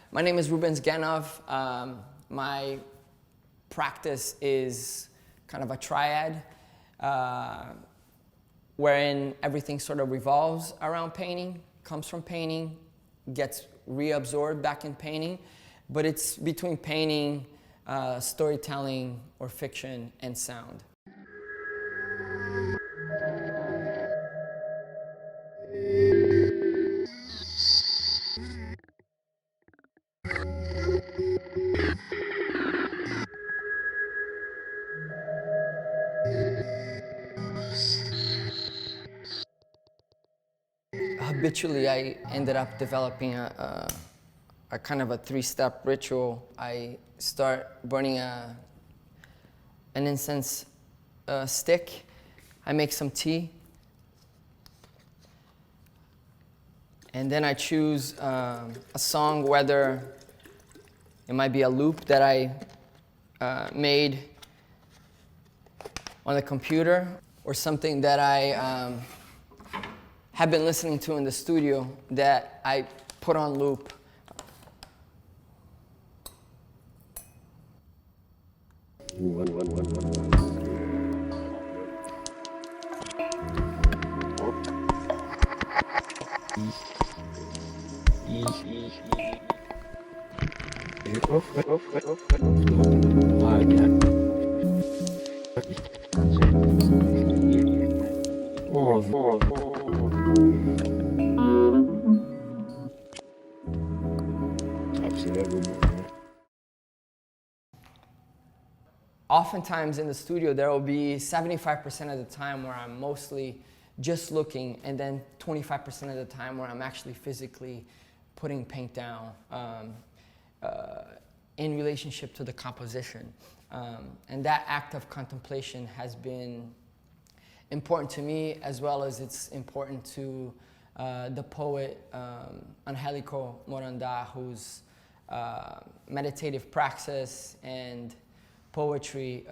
My name is Rubens Ghenov. My practice is kind of a triad, wherein everything sort of revolves around painting, comes from painting, gets reabsorbed back in painting, but it's between painting, storytelling, or fiction, and sound. Habitually, I ended up developing a kind of a three-step ritual. I start burning an incense stick. I make some tea. And then I choose a song, whether it might be a loop that I made on the computer, or something that I have been listening to in the studio that I put on loop. Oftentimes in the studio, there will be 75% of the time where I'm mostly just looking, and then 25% of the time where I'm actually physically putting paint down in relationship to the composition. And that act of contemplation has been important to me, as well as it's important to the poet Angelico Morandá, whose meditative praxis and poetry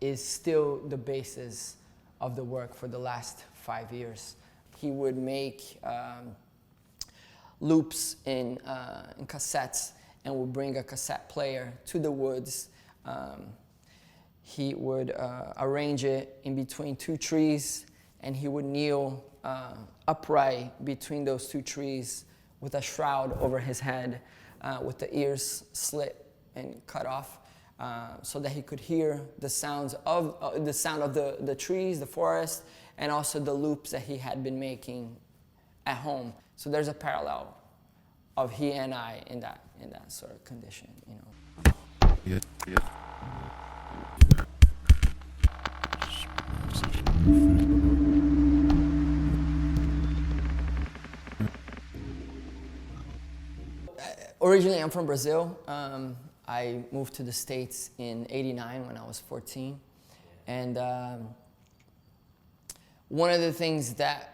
is still the basis of the work for the last 5 years. He would make loops in cassettes, and would bring a cassette player to the woods. He would arrange it in between two trees, and he would kneel upright between those two trees with a shroud over his head, with the ears slit and cut off, so that he could hear the sounds of the sound of the trees, the forest, and also the loops that he had been making at home. So there's a parallel of he and I in that sort of condition, you know. Yeah. Originally, I'm from Brazil. I moved to the States in '89 when I was 14. And one of the things that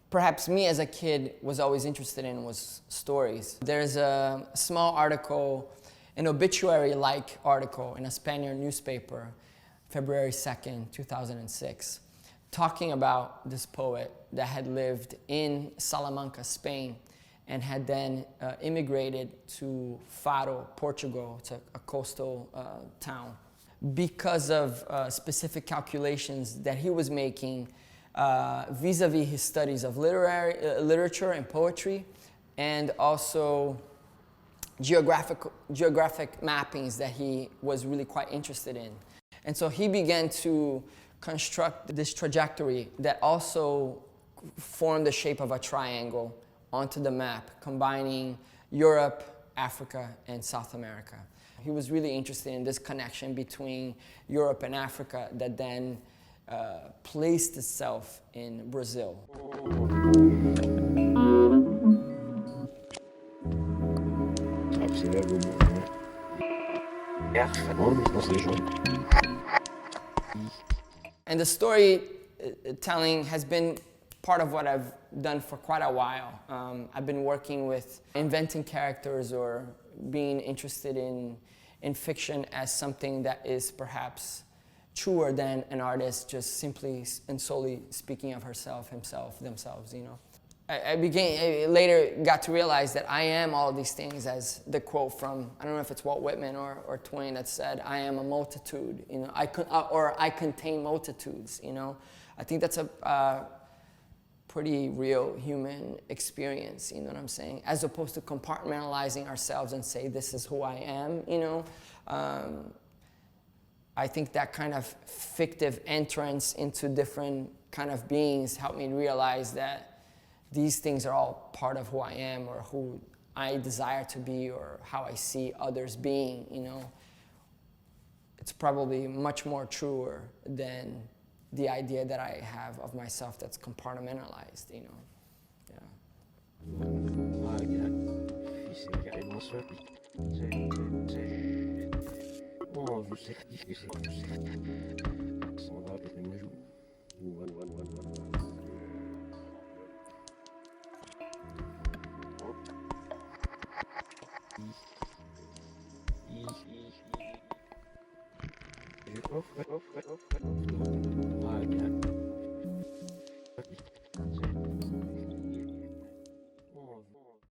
perhaps me as a kid was always interested in was stories. There's a small article, an obituary-like article in a Spaniard newspaper, February 2nd, 2006, talking about this poet that had lived in Salamanca, Spain, and had then immigrated to Faro, Portugal. It's a coastal town. Because of specific calculations that he was making vis-a-vis his studies of literature and poetry, and also geographic mappings that he was really quite interested in. And so he began to construct this trajectory that also formed the shape of a triangle onto the map, combining Europe, Africa, and South America. He was really interested in this connection between Europe and Africa that then placed itself in Brazil. And the story telling has been part of what I've done for quite a while. I've been working with inventing characters or being interested in fiction as something that is perhaps truer than an artist just simply and solely speaking of herself, himself, themselves, you know. I later got to realize that I am all these things, as the quote from, I don't know if it's Walt Whitman or Twain that said, I am a multitude, you know, I contain multitudes, you know. I think that's a pretty real human experience, you know what I'm saying? As opposed to compartmentalizing ourselves and say, this is who I am, you know. I think that kind of fictive entrance into different kind of beings helped me realize that these things are all part of who I am or who I desire to be or how I see others being, you know. It's probably much more truer than the idea that I have of myself that's compartmentalized, you know.